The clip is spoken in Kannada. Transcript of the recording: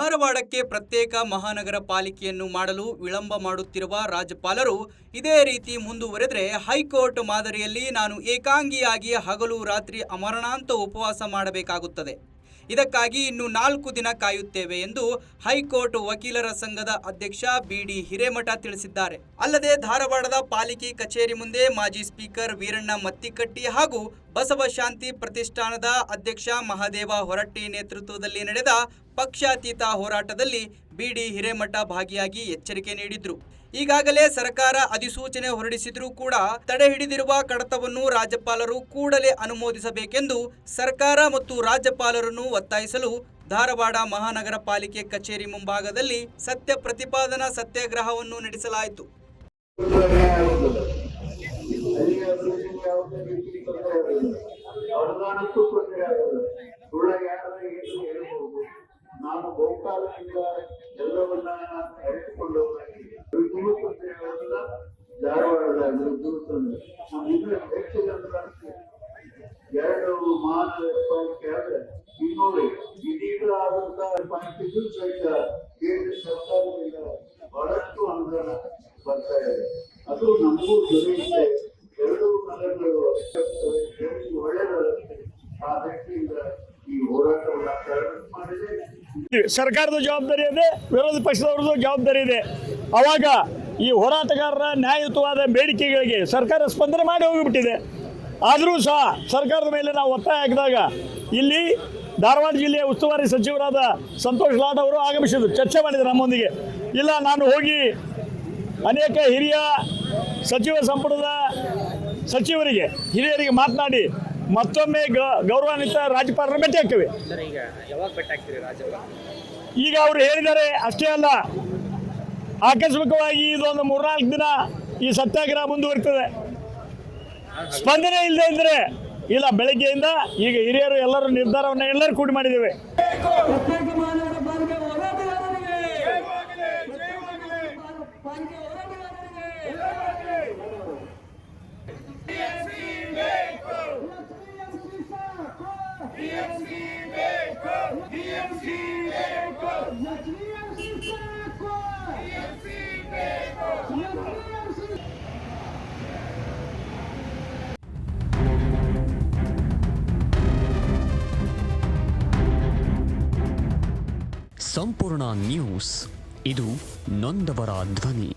ಧಾರವಾಡಕ್ಕೆ ಪ್ರತ್ಯೇಕ ಮಹಾನಗರ ಪಾಲಿಕೆಯನ್ನು ಮಾಡಲು ವಿಳಂಬ ಮಾಡುತ್ತಿರುವ ರಾಜ್ಯಪಾಲರು ಇದೇ ರೀತಿ ಮುಂದುವರೆದರೆ ಹೈಕೋರ್ಟ್ ಮಾದರಿಯಲ್ಲಿ ನಾನು ಏಕಾಂಗಿಯಾಗಿ ಹಗಲು ರಾತ್ರಿ ಅಮರಣಾಂತ ಉಪವಾಸ ಮಾಡಬೇಕಾಗುತ್ತದೆ. ಇದಕ್ಕಾಗಿ ಇನ್ನು 4 ದಿನ ಕಾಯುತ್ತೇವೆ ಎಂದು ಹೈಕೋರ್ಟ್ ವಕೀಲರ ಸಂಘದ ಅಧ್ಯಕ್ಷ ಬಿಡಿ ಹಿರೇಮಠ ತಿಳಿಸಿದ್ದಾರೆ. ಅಲ್ಲದೆ ಧಾರವಾಡದ ಪಾಲಿಕೆ ಕಚೇರಿ ಮುಂದೆ ಮಾಜಿ ಸ್ಪೀಕರ್ ವೀರಣ್ಣ ಮತ್ತಿಕಟ್ಟಿ ಹಾಗೂ ಬಸವಶಾಂತಿ ಪ್ರತಿಷ್ಠಾನದ ಅಧ್ಯಕ್ಷ ಮಹಾದೇವ ಹೊರಟ್ಟಿ ನೇತೃತ್ವದಲ್ಲಿ ನಡೆದ ಪಕ್ಷಾತೀತ ಹೋರಾಟದಲ್ಲಿ ಬಿಡಿ ಹಿರೇಮಠ ಭಾಗಿಯಾಗಿ ಎಚ್ಚರಿಕೆ ನೀಡಿದ್ರು. ಈಗಾಗಲೇ ಸರ್ಕಾರ ಅಧಿಸೂಚನೆ ಹೊರಡಿಸಿದ್ರೂ ಕೂಡ ತಡೆ ಹಿಡಿದಿರುವ ಕಡತವನ್ನು ರಾಜ್ಯಪಾಲರು ಕೂಡಲೇ ಅನುಮೋದಿಸಬೇಕೆಂದು ಸರ್ಕಾರ ಮತ್ತು ರಾಜ್ಯಪಾಲರನ್ನು ಒತ್ತಾಯಿಸಲು ಧಾರವಾಡ ಮಹಾನಗರ ಪಾಲಿಕೆ ಕಚೇರಿ ಮುಂಭಾಗದಲ್ಲಿ ಸತ್ಯ ಪ್ರತಿಪಾದನಾ ಸತ್ಯಾಗ್ರಹವನ್ನು ನಡೆಸಲಾಯಿತು. ನಾನು ಗೋಕಾಲದಿಂದ ಎಲ್ಲವನ್ನ ಅರಿತುಕೊಂಡು ಧಾರವಾಡದ ಎರಡು ಮಾನವ ಇನ್ನೋಡಿ ಇದೀಗ ಆದಂತಹ ಪಾಯಿಂಟ್ ಸಹಿತ ಕೇಂದ್ರ ಸರ್ಕಾರದಿಂದ ಬಹಳಷ್ಟು ಅನುದಾನ ಬರ್ತಾ ಇದೆ. ಅದು ನಮಗೂ ದೊರೆಯುತ್ತೆ. ಎರಡು ನಗರಗಳು ಒಳ್ಳೆಯದಾಗುತ್ತೆ. ಆ ದೃಷ್ಟಿಯಿಂದ ಈ ಹೋರಾಟವನ್ನು ಪ್ರಾರಂಭ ಮಾಡಿದೆ. ಸರ್ಕಾರದ ಜವಾಬ್ದಾರಿ ಇದೆ, ವಿರೋಧ ಪಕ್ಷದವ್ರದ್ದು ಜವಾಬ್ದಾರಿ ಇದೆ. ಅವಾಗ ಈ ಹೋರಾಟಗಾರರ ನ್ಯಾಯಯುತವಾದ ಬೇಡಿಕೆಗಳಿಗೆ ಸರ್ಕಾರ ಸ್ಪಂದನೆ ಮಾಡಿ ಹೋಗಿಬಿಟ್ಟಿದೆ. ಆದರೂ ಸಹ ಸರ್ಕಾರದ ಮೇಲೆ ನಾವು ಒತ್ತಾಯ ಹಾಕಿದಾಗ ಇಲ್ಲಿ ಧಾರವಾಡ ಜಿಲ್ಲೆಯ ಉಸ್ತುವಾರಿ ಸಚಿವರಾದ ಸಂತೋಷ್ ಲಾಡ್ ಅವರು ಆಗಮಿಸಿದರು, ಚರ್ಚೆ ಮಾಡಿದರು ನಮ್ಮೊಂದಿಗೆ. ಇಲ್ಲ, ನಾನು ಹೋಗಿ ಅನೇಕ ಹಿರಿಯ ಸಚಿವ ಸಂಪುಟದ ಸಚಿವರಿಗೆ ಹಿರಿಯರಿಗೆ ಮಾತನಾಡಿ ಮತ್ತೊಮ್ಮೆ ಗೌರವಾನ್ವಿತ ರಾಜ್ಯಪಾಲರನ್ನು ಭೇಟಿ ಹಾಕ್ತೇವೆ. ಈಗ ಅವರು ಹೇಳಿದ್ದಾರೆ ಅಷ್ಟೇ ಅಲ್ಲ, ಆಕಸ್ಮಿಕವಾಗಿ ಇದೊಂದು 3-4 ದಿನ ಈ ಸತ್ಯಾಗ್ರಹ ಮುಂದುವರಿತದೆ. ಸ್ಪಂದನೆ ಇಲ್ಲದೆ ಇದ್ದರೆ ಇಲ್ಲ, ಬೆಳಗ್ಗೆಯಿಂದ ಈಗ ಹಿರಿಯರು ಎಲ್ಲರೂ ನಿರ್ಧಾರವನ್ನು ಎಲ್ಲರೂ ಕೂಡಿ ಮಾಡಿದ್ದೇವೆ. ಸಂಪೂರ್ಣ ನ್ಯೂಸ್, ಇದು ನೊಂದವರ ಧ್ವನಿ.